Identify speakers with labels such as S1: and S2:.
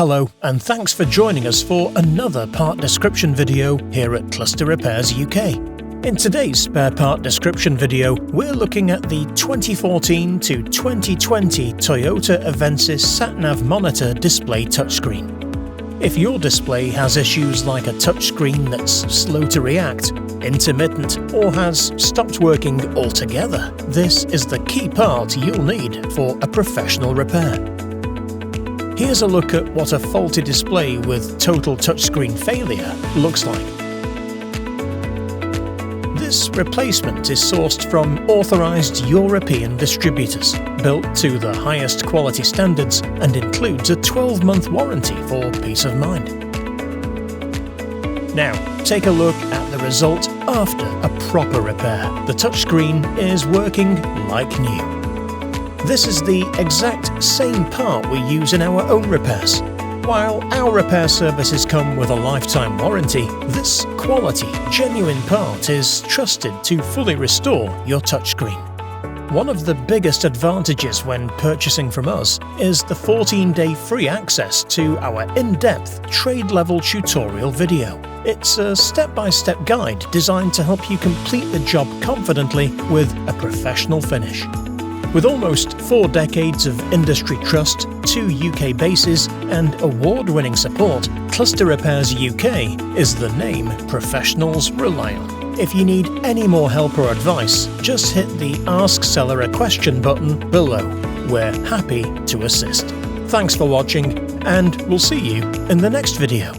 S1: Hello, and thanks for joining us for another part description video here at Cluster Repairs UK. In today's spare part description video, we're looking at the 2014 to 2020 Toyota Avensis Sat Nav monitor display touchscreen. If your display has issues like a touchscreen that's slow to react, intermittent, or has stopped working altogether, this is the key part you'll need for a professional repair. Here's a look at what a faulty display with total touchscreen failure looks like. This replacement is sourced from authorized European distributors, built to the highest quality standards, and includes a 12-month warranty for peace of mind. Now, take a look at the result after a proper repair. The touchscreen is working like new. This is the exact same part we use in our own repairs. While our repair services come with a lifetime warranty, this quality, genuine part is trusted to fully restore your touchscreen. One of the biggest advantages when purchasing from us is the 14-day free access to our in-depth trade-level tutorial video. It's a step-by-step guide designed to help you complete the job confidently with a professional finish. With almost 4 decades of industry trust, 2 UK bases, and award-winning support, Cluster Repairs UK is the name professionals rely on. If you need any more help or advice, just hit the Ask Seller a Question button below. We're happy to assist. Thanks for watching, and we'll see you in the next video.